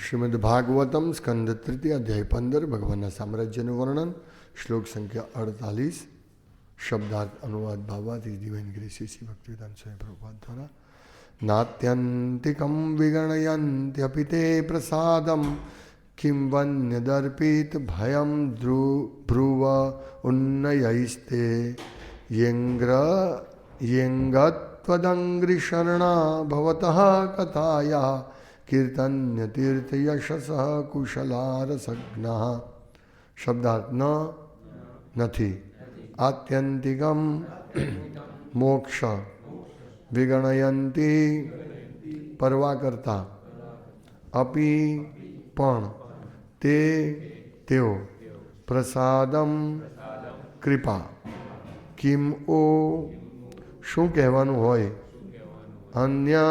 શ્રીમદ ભાગવતમ સ્કંદ તૃતીય અધ્યાય 15 ભગવાનના સામ્રાજ્યનું વર્ણન શ્લોક સંખ્યા 48 શબ્દાર્થ અનુવાદ ભાવાથી દિવ્ય ગ્રેસી શ્રી ભક્તિવેદાંત સ્વામી પ્રભુપાદ દ્વારા નાત્યંતિકમ વિગણયન્ત્યપિ તે પ્રસાદમ કિં વન્યદર્પિત ભયમ ભ્રુવ ઉન્નયૈસ્તે યેંગત્વદંગ્રી શરણા ભવતઃ કથાયા કીર્તન્ય તીર્થ યશસ કુશલારસજ્ઞ. શબ્દાર્થ નથી. આત્યંતિકમ મોક્ષ વિગણયંતી પરવા કરતા અપી પણ તે તેઓ પ્રસાદમ કૃપા કિમ ઓ શું કહેવાનું હોય અન્ય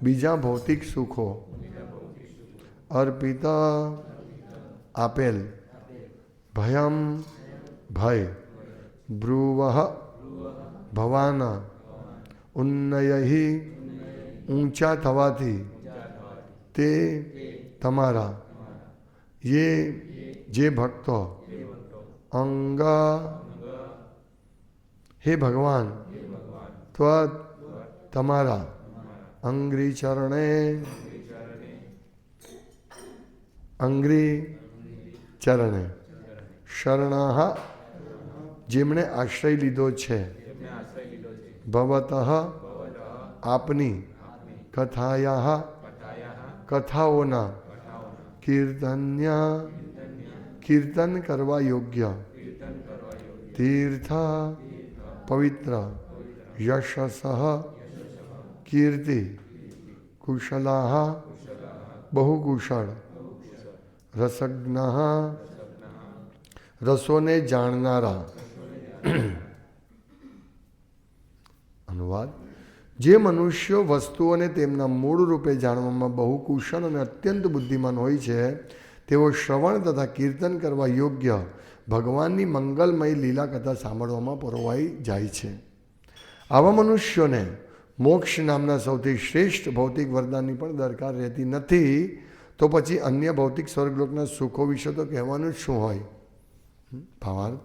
બીજા ભૌતિક સુખો અર્પિત આપેલ ભયમ ભય બ્રુવઃ ભવાના ઉન્નયહિ ઊંચા થવાથી તે તમારા જે ભક્તો અંગ હે ભગવાન ત્વત તમારા અંગ્રી ચરણે શરણાહ જેમણે આશ્રય લીધો છે ભવતઃ આપની કથાયાહ કથાઓના કીર્તન કરવા યોગ્ય તીર્થ પવિત્ર યશસ કીર્તિ કુશલાહ બહુ કુશળ રસજ્ઞ રસોને જાણનારા. અનુવાદ જે મનુષ્યો વસ્તુઓને તેમના મૂળ રૂપે જાણવામાં બહુ કુશળ અને અત્યંત બુદ્ધિમાન હોય છે તેઓ શ્રવણ તથા કીર્તન કરવા યોગ્ય ભગવાનની મંગલમય લીલા કથા સાંભળવામાં પરોવાઈ જાય છે. આવા મનુષ્યોને મોક્ષ નામના સૌથી શ્રેષ્ઠ ભૌતિક વરદાનની પણ દરકાર રહેતી નથી. તો પછી અન્ય ભૌતિક સ્વર્ગલોકના સુખો વિશે તો કહેવાનું જ શું હોય. ભાવાર્થ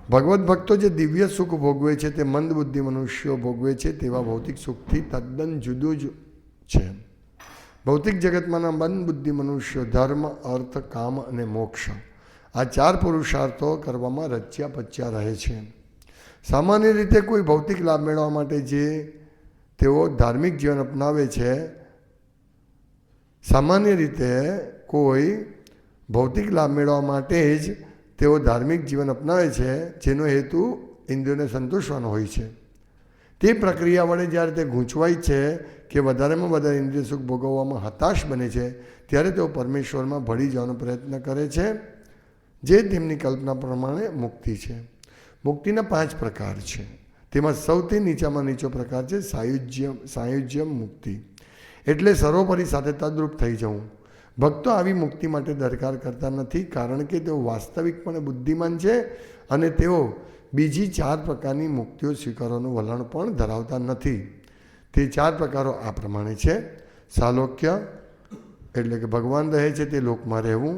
ભગવદ્ ભક્તો જે દિવ્ય સુખ ભોગવે છે તે મંદ બુદ્ધિ મનુષ્યો ભોગવે છે તેવા ભૌતિક સુખથી તદ્દન જુદું જ છે. ભૌતિક જગતમાંના મંદ બુદ્ધિ મનુષ્યો ધર્મ અર્થ કામ અને મોક્ષ આ ચાર પુરુષાર્થો કરવામાં રચ્યા પચ્યા રહે છે. સામાન્ય રીતે કોઈ ભૌતિક લાભ મેળવવા માટે જે તેઓ ધાર્મિક જીવન અપનાવે છે સામાન્ય રીતે કોઈ ભૌતિક લાભ મેળવવા માટે જ તેઓ ધાર્મિક જીવન અપનાવે છે જેનો હેતુ ઇન્દ્રિયોને સંતોષવાનો હોય છે. તે પ્રક્રિયા વડે જ્યારે તે ગૂંચવાય છે કે વધારેમાં વધારે ઇન્દ્રિય સુખ ભોગવવામાં હતાશ બને છે ત્યારે તેઓ પરમેશ્વરમાં ભળી જવાનો પ્રયત્ન કરે છે જે તેમની કલ્પના પ્રમાણે મુક્તિ છે. મુક્તિના 5 પ્રકાર છે. તેમાં સૌથી નીચામાં નીચો પ્રકાર છે સાયુજ્ય મુક્તિ એટલે સર્વોપરી સાથે તદ્રુપ થઈ જવું. ભક્તો આવી મુક્તિ માટે દરકાર કરતા નથી કારણ કે તેઓ વાસ્તવિકપણે બુદ્ધિમાન છે અને તેઓ બીજી 4 પ્રકારની મુક્તિઓ સ્વીકારવાનું વલણ પણ ધરાવતા નથી. તે 4 પ્રકારો આ પ્રમાણે છે. સાલોક્ય એટલે કે ભગવાન રહે છે તે લોકમાં રહેવું,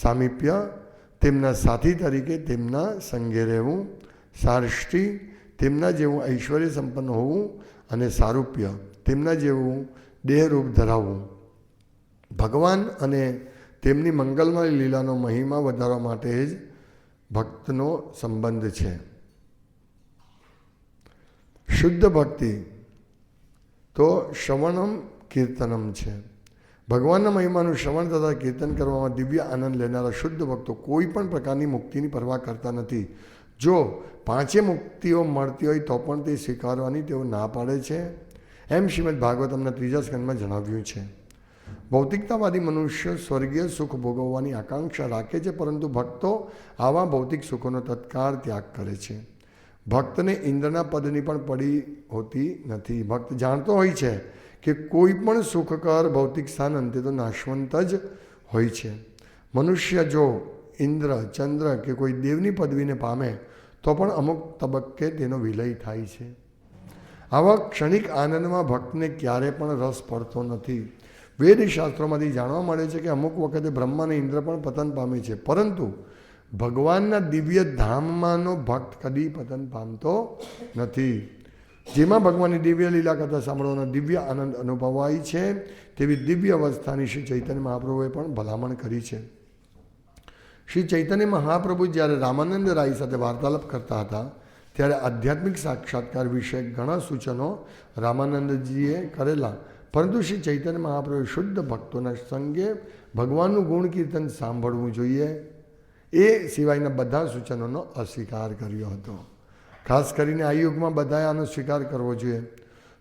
સામીપ્ય તેમના સાથી તરીકે તેમના સંગે રહેવું, સાર્ષ્ટિ તેમના જેવું ઐશ્વર્ય સંપન્ન હોવું અને સારૂપ્ય તેમના જેવું દેહરૂપ ધરાવવું. ભગવાન અને તેમની મંગલમય લીલાનો મહિમા વધારવા માટે જ ભક્તનો સંબંધ છે. શુદ્ધ ભક્તિ તો શ્રવણમ કીર્તનમ છે. ભગવાનના મહિમાનું શ્રવણ તથા કીર્તન કરવામાં દિવ્ય આનંદ લેનારા શુદ્ધ ભક્તો કોઈ પણ પ્રકારની મુક્તિની પરવા કરતા નથી. જો 5 મુક્તિઓ મળતી હોય તો પણ તે સ્વીકારવાની તેઓ ના પાડે છે એમ શ્રીમદ ભાગવતમના 3જા સ્કંદમાં જણાવ્યું છે. ભૌતિકતાવાદી મનુષ્ય સ્વર્ગીય સુખ ભોગવવાની આકાંક્ષા રાખે છે પરંતુ ભક્તો આવા ભૌતિક સુખોનો તત્કાળ ત્યાગ કરે છે. ભક્તને ઇન્દ્રના પદની પણ પડી હોતી નથી. ભક્ત જાણતો હોય છે કે કોઈ પણ સુખકર ભૌતિક સ્થાન અંતે તો નાશવંત જ હોય છે. મનુષ્ય જો ઇન્દ્ર ચંદ્ર કે કોઈ દેવની પદવીને પામે તો પણ અમુક તબક્કે તેનો વિલય થાય છે. આવા ક્ષણિક આનંદમાં ભક્તને ક્યારે પણ રસ પડતો નથી. વેદ શાસ્ત્રોમાંથી જાણવા મળે છે કે અમુક વખતે બ્રહ્મા અને ઇન્દ્ર પણ પતન પામે છે, પરંતુ ભગવાનના દિવ્ય ધામમાંનો ભક્ત કદી પતન પામતો નથી. જેમાં ભગવાનની દિવ્ય લીલા કથા સાંભળવાનો દિવ્ય આનંદ અનુભવાય છે તેવી દિવ્ય અવસ્થાની શ્રી ચૈતન્ય મહાપ્રભુએ પણ ભલામણ કરી છે. શ્રી ચૈતન્ય મહાપ્રભુ જ્યારે રામાનંદ રાય સાથે વાર્તાલાપ કરતા હતા ત્યારે આધ્યાત્મિક સાક્ષાત્કાર વિશે ઘણા સૂચનો રામાનંદજીએ કરેલા, પરંતુ શ્રી ચૈતન્ય મહાપ્રભુએ શુદ્ધ ભક્તોના સંગે ભગવાનનું ગુણ કીર્તન સાંભળવું જોઈએ એ સિવાયના બધા સૂચનોનો અસ્વીકાર કર્યો હતો. ખાસ કરીને આ યુગમાં બધાએ આનો સ્વીકાર કરવો જોઈએ.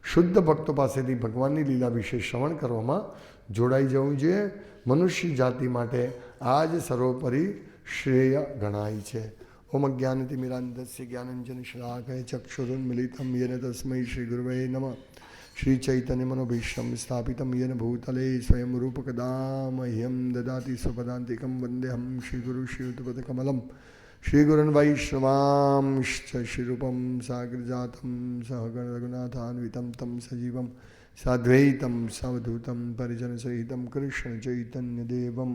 શુદ્ધ ભક્તો પાસેથી ભગવાનની લીલા વિશે શ્રવણ કરવામાં જોડાઈ જવું જોઈએ. મનુષ્ય જાતિ માટે આ જ સર્વોપરી શ્રેય ગણાય છે. ઓમ જ્ઞાનતિમિરાંધસ્ય જ્ઞાનંજન શલાકય ચક્ષુરુન્મિલિતમ યેન તસ્મૈ શ્રી ગુરવે નમઃ. શ્રી ચૈતન્ય મનોભીષ્ટમ સ્થાપિતમ યેન ભૂતલે સ્વયં રૂપકદા મહ્યમ દદાતિ સ્વપદાંતિકમ વંદેહમ શ્રી ગુરુ શ્રીયુતપદકમલમ. શ્રી ગુરુન વૈષ્ણવાંશ્ચ શ્રીરૂપમ સાગ્રજાતમ સહગણ રઘુનાથાન્વિતમ તમ સજીવમ સાદ્વૈતમ સાવધૂતમ પરિજનસહિતમ કૃષ્ણ ચૈતન્ય દેવમ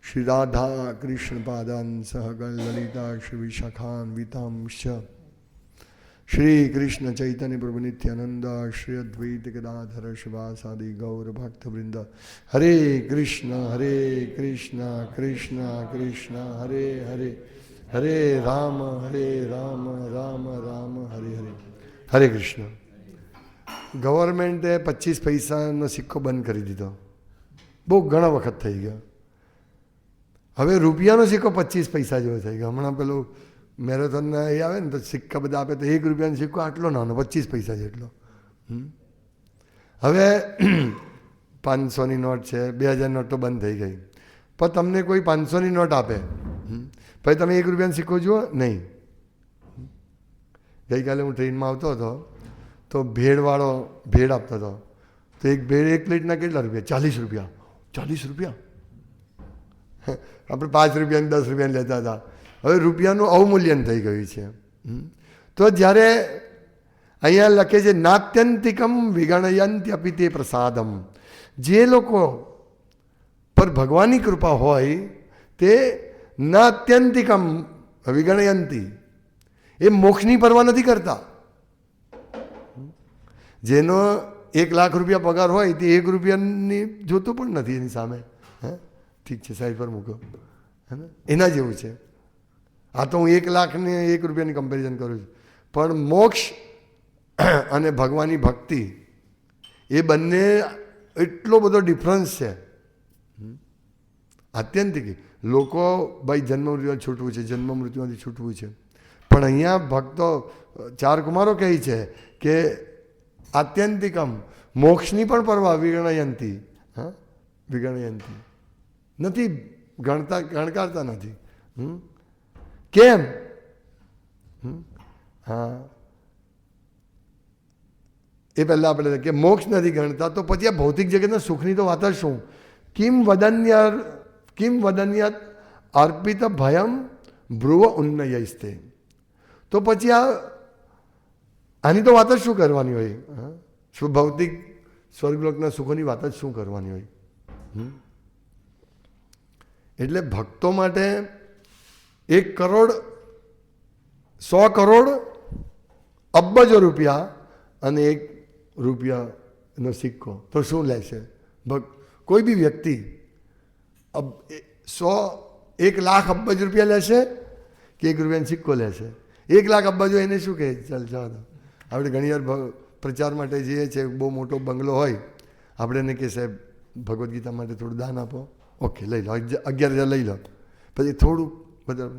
શ્રી રાધા કૃષ્ણ પાદાન સહગણ લલિતા શ્રી વિશાખાન્વિતાંશ્ચ શ્રી કૃષ્ણ ચૈતન્ય પ્રભુ નિત્યાનંદ શ્રી અદ્વૈત ગદાધર શિવાસાદિ ગૌર ભક્તવૃંદ. હરે કૃષ્ણ કૃષ્ણ કૃષ્ણ હરે હરે, હરે રામ રામ રામ હરે હરે. હરે કૃષ્ણ. ગવર્મેન્ટે 25 પૈસાનો સિક્કો બંધ કરી દીધો, બહુ ઘણા વખત થઈ ગયા. હવે રૂપિયાનો સિક્કો 25 પૈસા જેવો થઈ ગયો. હમણાં પેલું મેરેથોનના એ આવે ને તો સિક્કા બધા આપે તો 1 રૂપિયાનો સિક્કો આટલો નાનો 25 પૈસા જેટલો. હવે 500ની નોટ છે, 2000 નોટ તો બંધ થઈ ગઈ. પણ તમને કોઈ 500ની નોટ આપે પછી તમે 1 રૂપિયાનો સિક્કો જુઓ નહીં. ગઈકાલે હું ટ્રેનમાં આવતો હતો તો ભેળવાળો ભેળ આપતો હતો, તો એક ભેળ 1 પ્લેટના કેટલા રૂપિયા? 40 રૂપિયા. 40 રૂપિયા. આપણે 5 રૂપિયાની 10 રૂપિયાની લેતા હતા. હવે રૂપિયાનું અવમૂલ્યન થઈ ગયું છે. તો જ્યારે અહીંયા લખે છે નાત્યંતિકમ વિગણયંત્યપિ તે પ્રસાદમ, જે લોકો પર ભગવાનની કૃપા હોય તે નાત્યંતિકમ વિગણયંતી, એ મોક્ષની પરવા નથી કરતા. જેનો 1 લાખ રૂપિયા પગાર હોય તે 1 રૂપિયાની જોતું પણ નથી એની સામે. ઠીક છે, સાઈડ પર મૂકો, હે ને? એના જેવું છે. આ તો હું 1 લાખને 1 રૂપિયાની કમ્પેરિઝન કરું છું, પણ મોક્ષ અને ભગવાનની ભક્તિ એ બંને એટલો બધો ડિફરન્સ છે. આત્યંતિક લોકો ભાઈ જન્મ મૃત્યુમાંથી છૂટવું છે, જન્મ મૃત્યુમાંથી છૂટવું છે, પણ અહીંયા ભક્તો 4 કુમારો કહે છે કે આત્યંતિકમ, મોક્ષની પણ પરવા વિગણયંતી. હા, વિગણયંતી નથી, ગણકારતા નથી. કેમ? હા, એ પહેલાં આપણે કે મોક્ષ નથી ગણતા, તો પછી આ ભૌતિક જગતના સુખની તો વાત જ શું? કિમ વદન્યાત અર્પિત ભયમ ભ્રુવ ઉન્નયસ્તે. તો પછી આની તો વાત જ શું કરવાની હોય? શું ભૌતિક સ્વર્ગલોકના સુખોની વાત જ શું કરવાની હોય? એટલે ભક્તો માટે 1 કરોડ 100 કરોડ અબજો રૂપિયા અને 1 રૂપિયાનો સિક્કો તો શું લેશે? કોઈ બી વ્યક્તિ 1 લાખ અબજ રૂપિયા લેશે કે 1 રૂપિયાનો સિક્કો લેશે? 1 લાખ અબજો એને શું કહે? ચાલ જવા દો. આપણે ઘણીવાર પ્રચાર માટે જઈએ છીએ, બહુ મોટો બંગલો હોય, આપણે એને કહે સાહેબ ભગવદ્ ગીતા માટે થોડું દાન આપો. ઓકે, લઈ લો, 11,000 લઈ લો. પછી થોડુંક બધા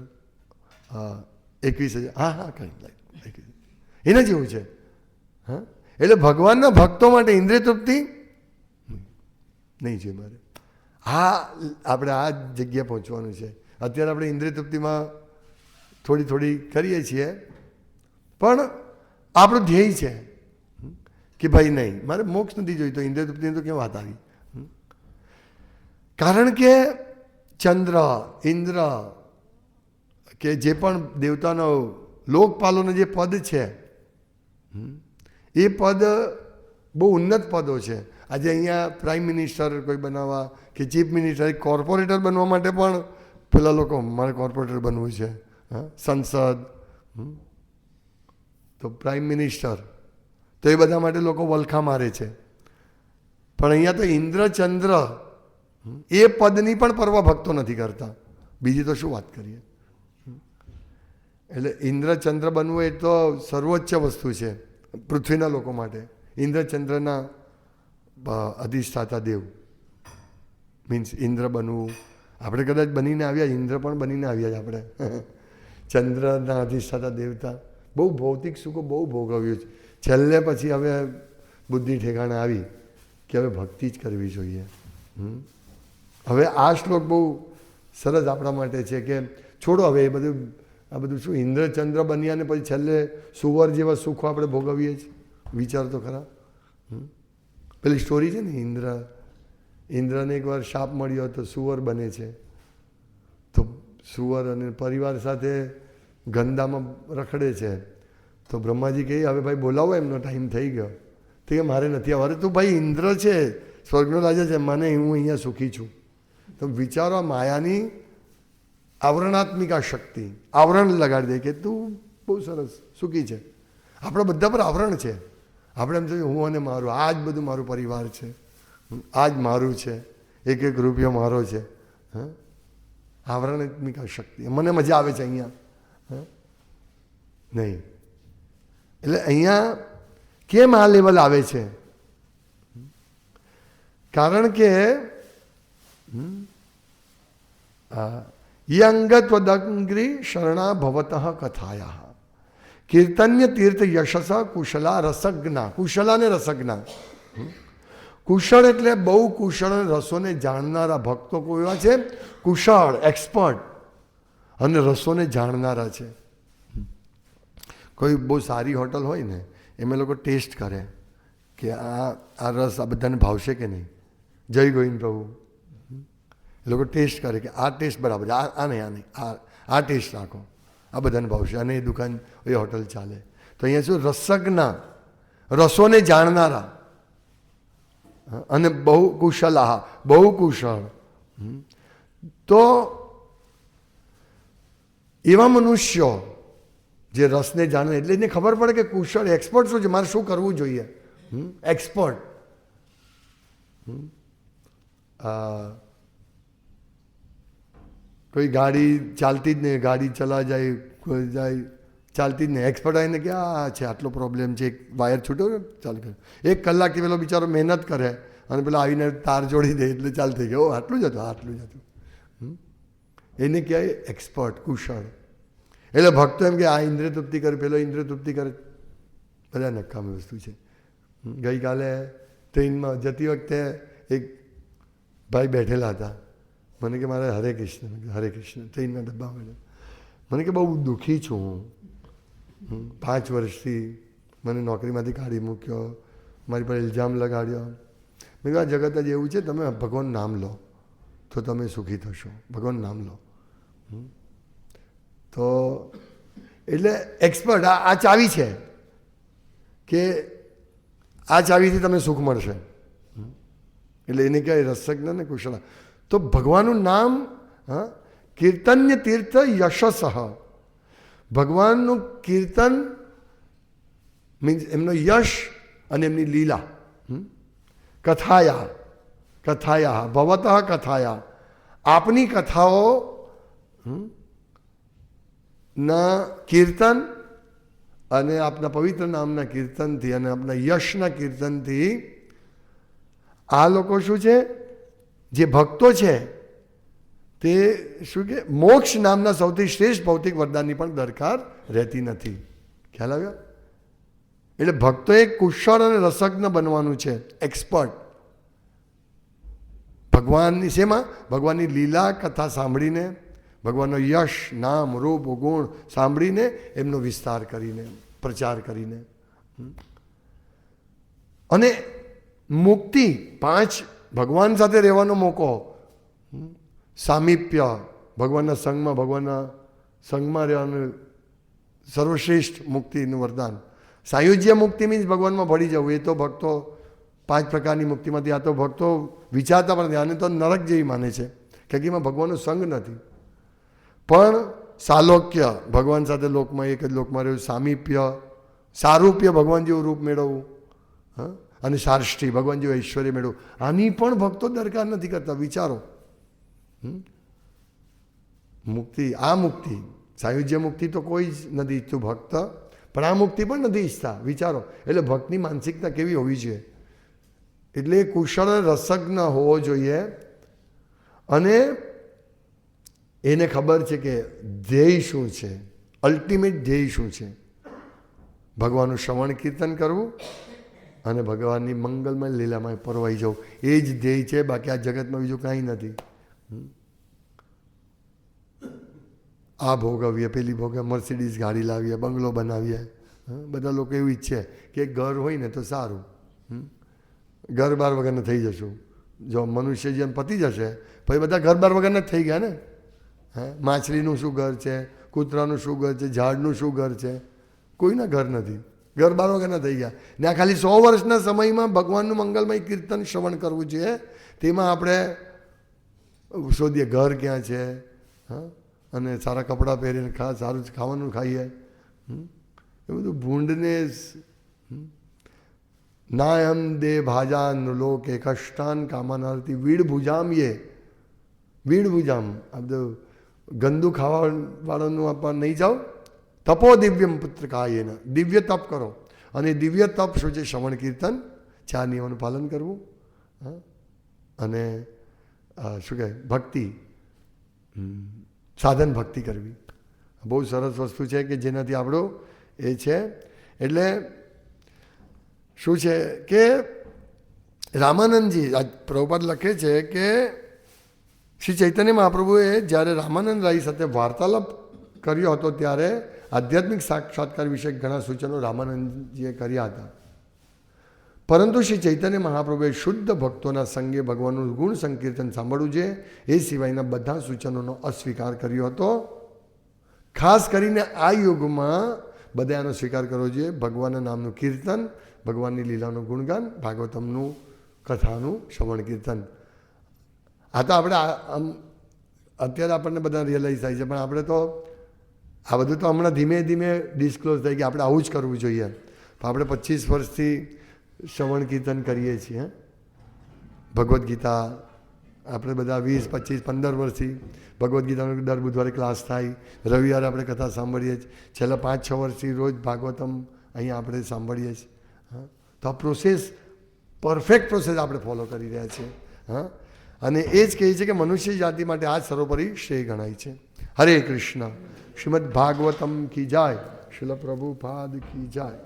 21,000, હા કંઈ લઈ. એના જેવું છે. હા, એટલે ભગવાનના ભક્તો માટે ઇન્દ્રિય તૃપ્તિ નહીં છે મારે. આપણે આ જગ્યાએ પહોંચવાનું છે. અત્યારે આપણે ઇન્દ્રિય તૃપ્તિમાં થોડી કરીએ છીએ, પણ આપણું ધ્યેય છે કે ભાઈ નહીં, મારે મોક્ષ નથી જોઈતો. ઇન્દ્રિય તૃપ્તિની તો કેમ વાત આવી? કારણ કે ચંદ્ર, ઇન્દ્ર કે જે પણ દેવતાનો લોકપાલોનો જે પદ છે એ પદ બહુ ઉન્નત પદો છે. આજે અહીંયા પ્રાઇમ મિનિસ્ટર કોઈ બનાવવા કે ચીફ મિનિસ્ટર, કોર્પોરેટર બનવા માટે પણ પેલા લોકો મારે કોર્પોરેટર બનવું છે, સંસદ, તો પ્રાઇમ મિનિસ્ટર, તો એ બધા માટે લોકો વલખા મારે છે. પણ અહીંયા તો ઇન્દ્રચંદ્ર એ પદની પણ પરવા ભક્તો નથી કરતા, બીજી તો શું વાત કરીએ. એટલે ઇન્દ્રચંદ્ર બનવું એ તો સર્વોચ્ચ વસ્તુ છે પૃથ્વીના લોકો માટે. ઇન્દ્રચંદ્રના અધિષ્ઠાતા દેવ મીન્સ ઇન્દ્ર બનવું. આપણે કદાચ બનીને આવ્યા, ઇન્દ્ર પણ બનીને આવ્યા જ આપણે. ચંદ્રના અધિષ્ઠાતા દેવતા. બહુ ભૌતિક સુખો બહુ ભોગવ્યું છે. છેલ્લે પછી હવે બુદ્ધિ ઠેકાણે આવી કે હવે ભક્તિ જ કરવી જોઈએ. હવે આ શ્લોક બહુ સરસ આપણા માટે છે કે છોડો હવે એ બધું, આ બધું શું ઇન્દ્રચંદ્ર બન્યા ને પછી છેલ્લે સુવર જેવા સુખો આપણે ભોગવીએ છીએ. વિચાર તો ખરા. પેલી સ્ટોરી છે ને, ઇન્દ્રને એકવાર શાપ મળ્યો તો સુવર બને છે. તો સુવર અને પરિવાર સાથે ગંદામાં રખડે છે. તો બ્રહ્માજી કહે હવે ભાઈ બોલાવો, એમનો ટાઈમ થઈ ગયો. તો કે મારે નથી આવવા. અરે તું ભાઈ ઇન્દ્ર છે, સ્વર્ગનો રાજા છે, મને હું અહીંયા સુખી છું. તો વિચારો માયાની આવરણાત્મિકા શક્તિ આવરણ લગાડી દે કે તું બહુ સરસ સુખી છે. આપણા બધા પર આવરણ છે. આપણે એમ થયું હું અને મારું, આ જ બધું મારું પરિવાર છે, આ જ મારું છે, એક એક રૂપિયો મારો છે. આવરણાત્મિકા શક્તિ મને મજા આવે છે અહીંયા નહીં. એટલે અહીંયા કેમ આ લેવલ આવે છે? કારણ કે યંગત્વદંગ્રી શરણા ભવતઃ કથાયા કીર્તન્ય તીર્થ યશસ કુશલા રસજ્ઞા. કુશલા ને રસજ્ઞા. કુશળ એટલે બહુ કુશળ રસોને જાણનારા ભક્તો કેવા છે? કુશળ, એક્સપર્ટ અને રસોને જાણનારા છે. કોઈ બહુ સારી હોટલ હોય ને એમાં લોકો ટેસ્ટ કરે કે આ રસ આ બધાને ભાવશે કે નહીં. જય ગોવિંદ પ્રભુ. એ લોકો ટેસ્ટ કરે કે આ ટેસ્ટ બરાબર છે, આ નહીં, આ ટેસ્ટ રાખો, આ બધાને ભાવશે, અને એ દુકાન એ હોટલ ચાલે. તો અહીંયા શું? રસજ્ઞ, રસોને જાણનારા અને બહુ કુશલા, બહુ કુશળ. તો એવા મનુષ્યો જે રસને જાણે એટલે એને ખબર પડે કે કુશળ એક્સપર્ટ શું છે, મારે શું કરવું જોઈએ. એક્સપર્ટ. કોઈ ગાડી ચાલતી જ નહીં, ગાડી ચલા જાય ચાલતી જ નહીં, એક્સપર્ટ આવીને કે આ છે આટલો પ્રોબ્લેમ છે, એક વાયર છૂટ્યો ચાલ કરે. 1 કલાકથી પેલો બિચારો મહેનત કરે અને પેલા આવીને તાર જોડી દે એટલે ચાલ થઈ ગયો. આટલું જ હતું, આટલું જ હતું. એને કહેવાય એક્સપર્ટ, કુશળ. એટલે ભક્તો એમ કે આ ઇન્દ્રિય તૃપ્તિ કરે, પેલો ઇન્દ્રિય તૃપ્તિ કરે, બધા નકામી વસ્તુ છે. ગઈકાલે ટ્રેનમાં જતી વખતે એક ભાઈ બેઠેલા હતા. મને કે મારે હરે કૃષ્ણ, હરે કૃષ્ણ. ટ્રેનના ડબ્બામાં મને કે બહુ દુઃખી છું હું, 5 વર્ષથી મને નોકરીમાંથી કાઢી મૂક્યો, મારી પર ઇલ્ઝામ લગાડ્યો. મેં કહ્યું આ જગત જ એવું છે, તમે ભગવાન નામ લો તો તમે સુખી થશો, ભગવાન નામ લો. તો એટલે એક્સપર્ટ આ ચાવી છે કે આ ચાવીથી તમને સુખ મળશે. એટલે એને કહેવાય રસજ્ઞ ને કુશળ. તો ભગવાનનું નામ કીર્તન્ય તીર્થ યશસ. ભગવાનનું કીર્તન મીન્સ એમનો યશ અને એમની લીલા. કથાયા, કથાયા ભવતઃ કથાયા. આપની કથાઓ ના કીર્તન અને આપના પવિત્ર નામના કીર્તનથી અને આપના યશના કીર્તનથી આ લોકો શું છે? જે ભક્તો છે તે શું કે મોક્ષ નામના સૌથી શ્રેષ્ઠ ભૌતિક વરદાનની પણ દરકાર રહેતી નથી. ખ્યાલ આવ્યો? એટલે ભક્તોએ કુશળ અને રસજ્ઞ બનવાનું છે, એક્સપર્ટ. ભગવાનની શેમાં? ભગવાનની લીલા કથા સાંભળીને, ભગવાનનો યશ, નામ, રૂપ, ગુણ સાંભળીને એમનો વિસ્તાર કરીને, પ્રચાર કરીને. અને મુક્તિ 5 ભગવાન સાથે રહેવાનો મોકો, સામીપ્ય, ભગવાનના સંગમાં રહેવાનું સર્વશ્રેષ્ઠ મુક્તિનું વરદાન, સાયુજ્ય મુક્તિ મીન્સ ભગવાનમાં ભળી જવું. એ તો ભક્તો 5 પ્રકારની મુક્તિમાંથી, આ તો ભક્તો વિચારતા પણ નથી. આને તો નરક જેવી માને છે કે એમાં ભગવાનનો સંગ નથી. પણ સાલોક્ય, ભગવાન સાથે લોકમાં એક જ લોકમાં રહ્યું, સામીપ્ય, સારૂપ્ય, ભગવાન જેવું રૂપ મેળવવું, હા, અને સાર્ષ્ટી, ભગવાન જેવું ઐશ્વર્ય મેળવવું, આની પણ ભક્તો દરકાર નથી કરતા. વિચારો, મુક્તિ, આ મુક્તિ, સાયુજ્ય મુક્તિ તો કોઈ જ નથી ઈચ્છતું ભક્ત, પણ આ મુક્તિ પણ નથી ઈચ્છતા. વિચારો, એટલે ભક્તની માનસિકતા કેવી હોવી જોઈએ. એટલે કુશળ રસજ્ઞ હોવો જોઈએ અને એને ખબર છે કે ધ્યેય શું છે, અલ્ટિમેટ ધ્યેય શું છે. ભગવાનનું શ્રવણ કીર્તન કરવું અને ભગવાનની મંગલમય લીલામાં પરવાઈ જવું, એ જ ધ્યેય છે. બાકી આ જગતમાં બીજું કાંઈ નથી. આ ભોગવીએ, પેલી ભોગવીએ, મર્સિડીઝ ગાડી લાવીએ, બંગલો બનાવીએ. બધા લોકો એવું ઈચ્છે કે ઘર હોય ને તો સારું, ઘર બાર વગરના થઈ જશું. જો મનુષ્ય જીવન પતી જશે પછી બધા ઘર બાર વગરના જ થઈ ગયા ને. માછલીનું શું ઘર છે, કૂતરાનું શું ઘર છે, ઝાડનું શું ઘર છે, કોઈના ઘર નથી. ઘર બાર વગરના થઈ ગયા ને. આ ખાલી 100 વર્ષના સમયમાં ભગવાનનું મંગલમય કીર્તન શ્રવણ કરવું છે. તેમાં આપણે શોધીએ ઘર ક્યાં છે, હા, અને સારા કપડાં પહેરીને સારું ખાવાનું ખાઈએ. એ બધું ભૂંડને ના એમ દે ભાજાન લોકે કષ્ટાન કામાનાર્થી વીડ ભુજામ એ વીડ ભુજામ. આ બધું ગંદુ ખાવાવાળાનું આપણે નહીં જાઓ. તપો દિવ્યમ પુત્ર કાયેન, દિવ્ય તપ કરો. અને દિવ્ય તપ શું છે? શ્રવણ કીર્તન, 4 નિયમોનું પાલન કરવું, અને શું કહે ભક્તિ, સાધન ભક્તિ કરવી. બહુ સરસ વસ્તુ છે કે જેનાથી આપણું એ છે. એટલે શું છે કે રામાનંદજી, પ્રભુપાદ લખે છે કે શ્રી ચૈતન્ય મહાપ્રભુએ જ્યારે રામાનંદ રાય સાથે વાર્તાલાપ કર્યો હતો ત્યારે આધ્યાત્મિક સાક્ષાત્કાર વિશે ઘણા સૂચનો રામાનંદજીએ કર્યા હતા. પરંતુ શ્રી ચૈતન્ય મહાપ્રભુએ શુદ્ધ ભક્તોના સંગે ભગવાનનું ગુણ સંકીર્તન સાંભળવું છે એ સિવાયના બધા સૂચનોનો અસ્વીકાર કર્યો હતો. ખાસ કરીને આ યુગમાં બધા આનો સ્વીકાર કરવો જોઈએ. ભગવાનના નામનું કીર્તન, ભગવાનની લીલાનું ગુણગાન, ભાગવતમનું કથાનું શ્રવણ કીર્તન. આ તો આપણે આમ અત્યારે આપણને બધા રિયલાઇઝ થાય છે, પણ આપણે તો આ બધું તો હમણાં ધીમે ધીમે ડિસ્ક્લોઝ થાય કે આપણે આવું જ કરવું જોઈએ. આપણે 25 વર્ષથી શ્રવણ કીર્તન કરીએ છીએ. ભગવદ્ ગીતા આપણે બધા 20, 25, 15 વર્ષથી ભગવદ્ ગીતાનો દર બુધવારે ક્લાસ થાય. રવિવારે આપણે કથા સાંભળીએ છીએ. છેલ્લા 5-6 વર્ષથી રોજ ભાગવતમ અહીંયા આપણે સાંભળીએ છીએ. તો આ પ્રોસેસ, પરફેક્ટ પ્રોસેસ આપણે ફોલો કરી રહ્યા છીએ. હા, અને એ જ કહે છે કે મનુષ્ય જાતિ માટે આ જ સર્વોપરી શ્રેય ગણાય છે. હરે કૃષ્ણ. શ્રીમદ ભાગવતમ કી જાય. શિલ પ્રભુપાદ કી જાય.